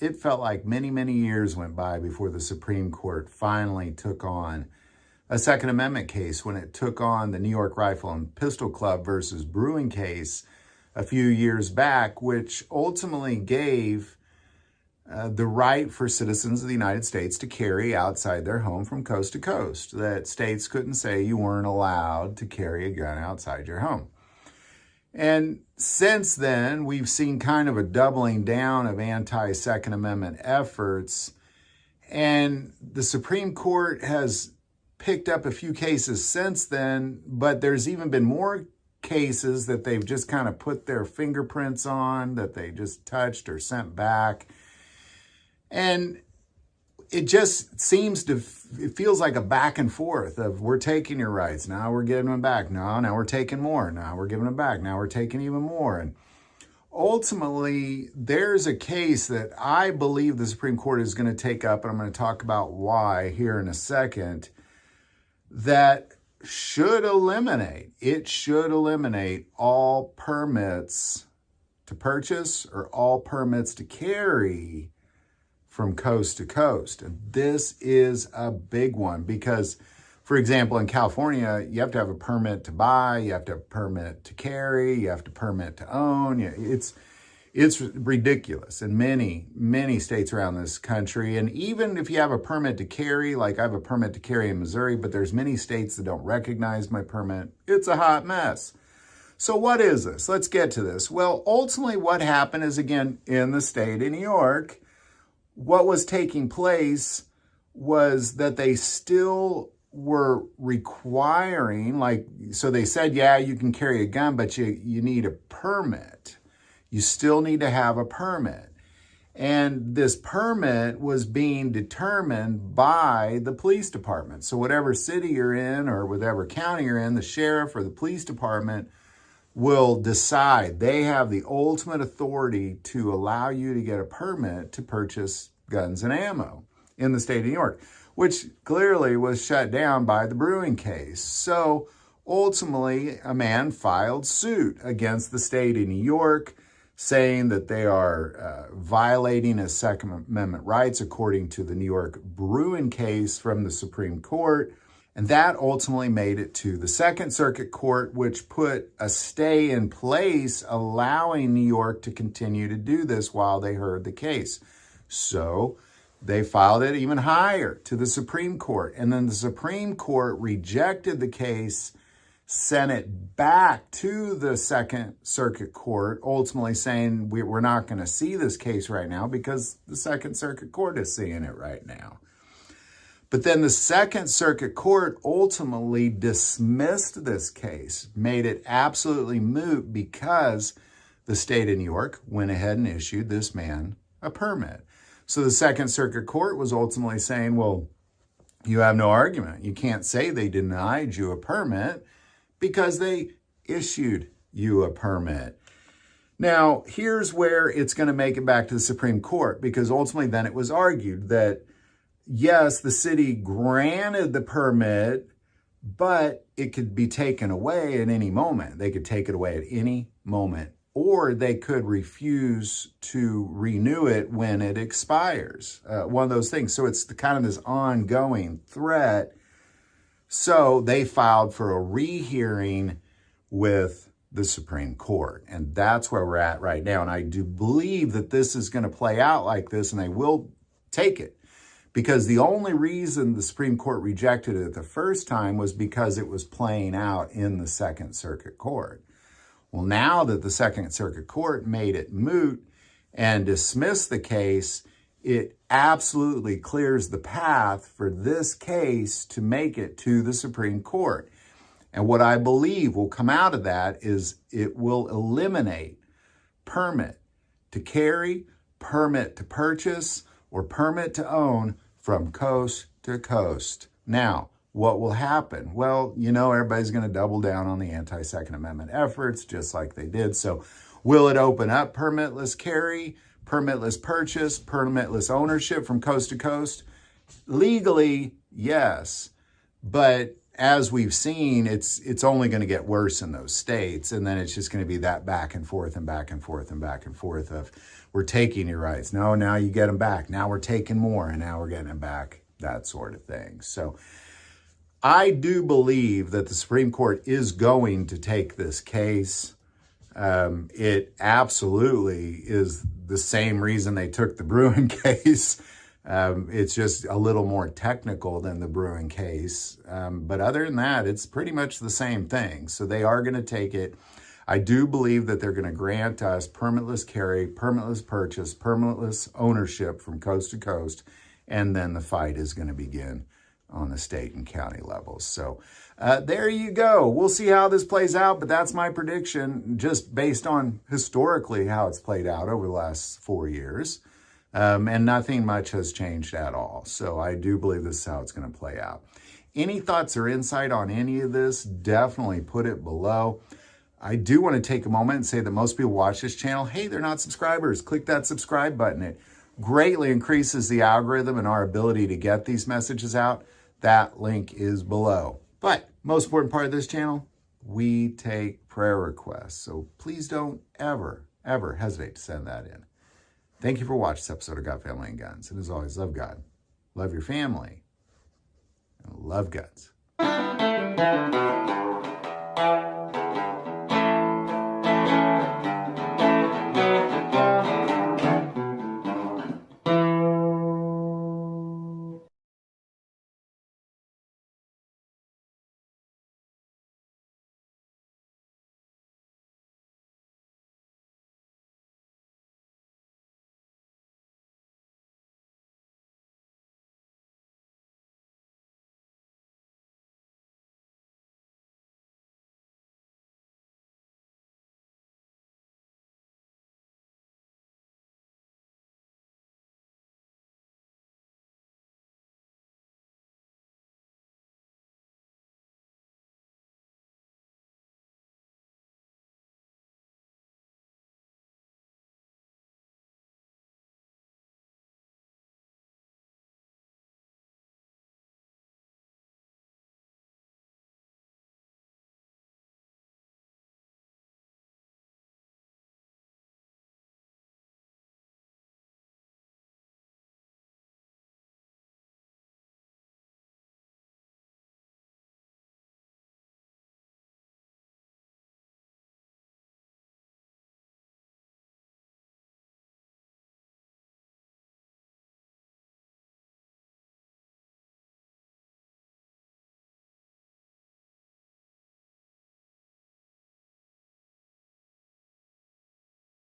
it felt like many, many years went by before the Supreme Court finally took on a Second Amendment case when it took on the New York Rifle and Pistol Club versus Brewing case a few years back, which ultimately gave the right for citizens of the United States to carry outside their home from coast to coast, that states couldn't say you weren't allowed to carry a gun outside your home. And since then, we've seen kind of a doubling down of anti-Second Amendment efforts, and the Supreme Court has picked up a few cases since then, but there's even been more cases that they've just kind of put their fingerprints on, that they just touched or sent back. And it just seems to, it feels like a back and forth of, we're taking your rights, now we're giving them back, now we're taking more, now we're giving them back, now we're taking even more. And ultimately, there's a case that I believe the Supreme Court is going to take up, and I'm going to talk about why here in a second, that should eliminate all permits to purchase or all permits to carry from coast to coast. And this is a big one because, for example, in California, you have to have a permit to buy, you have to have a permit to carry, you have to permit to own. It's ridiculous in many, many states around this country. And even if you have a permit to carry, like I have a permit to carry in Missouri, but there's many states that don't recognize my permit, it's a hot mess. So what is this? Let's get to this. Well, ultimately what happened is, again, in the state of New York, what was taking place was that they still were requiring, so they said, yeah, you can carry a gun, but you need a permit. You still need to have a permit. And this permit was being determined by the police department. So whatever city you're in or whatever county you're in, the sheriff or the police department will decide. They have the ultimate authority to allow you to get a permit to purchase guns and ammo in the state of New York, which clearly was shut down by the Brewing case. So ultimately, a man filed suit against the state of New York, saying that they are violating his Second Amendment rights according to the New York Brewing case from the Supreme Court. And that ultimately made it to the Second Circuit Court, which put a stay in place allowing New York to continue to do this while they heard the case. So they filed it even higher to the Supreme Court. And then the Supreme Court rejected the case, sent it back to the Second Circuit Court, ultimately saying we're not going to see this case right now because the Second Circuit Court is seeing it right now. But then the Second Circuit Court ultimately dismissed this case, made it absolutely moot because the state of New York went ahead and issued this man a permit. So the Second Circuit Court was ultimately saying, well, you have no argument. You can't say they denied you a permit because they issued you a permit. Now, here's where it's going to make it back to the Supreme Court, because ultimately then it was argued that, yes, the city granted the permit, but it could be taken away at any moment. They could take it away at any moment, or they could refuse to renew it when it expires. One of those things. So it's kind of this ongoing threat. So they filed for a rehearing with the Supreme Court. And that's where we're at right now. And I do believe that this is going to play out like this, and they will take it. Because the only reason the Supreme Court rejected it the first time was because it was playing out in the Second Circuit Court. Well, now that the Second Circuit Court made it moot and dismissed the case, it absolutely clears the path for this case to make it to the Supreme Court. And what I believe will come out of that is it will eliminate permit to carry, permit to purchase, or permit to own from coast to coast. Now, what will happen? Well, everybody's going to double down on the anti-Second Amendment efforts, just like they did. So will it open up permitless carry, permitless purchase, permitless ownership from coast to coast? Legally, yes. But as we've seen, it's only going to get worse in those states. And then it's just going to be that back and forth and back and forth and back and forth of, we're taking your rights. No, now you get them back. Now we're taking more and now we're getting them back, that sort of thing. So I do believe that the Supreme Court is going to take this case. It absolutely is the same reason they took the Bruen case. It's just a little more technical than the Bruen case. But other than that, it's pretty much the same thing. So they are going to take it. I do believe that they're going to grant us permitless carry, permitless purchase, permitless ownership from coast to coast. And then the fight is going to begin on the state and county levels. So there you go. We'll see how this plays out, but that's my prediction just based on historically how it's played out over the last 4 years. And nothing much has changed at all. So I do believe this is how it's going to play out. Any thoughts or insight on any of this, definitely put it below. I do want to take a moment and say that most people watch this channel, hey, they're not subscribers. Click that subscribe button. It greatly increases the algorithm and our ability to get these messages out. That link is below. But most important part of this channel, we take prayer requests. So please don't ever, ever hesitate to send that in. Thank you for watching this episode of God, Family, and Guns. And as always, love God, love your family, and love guns.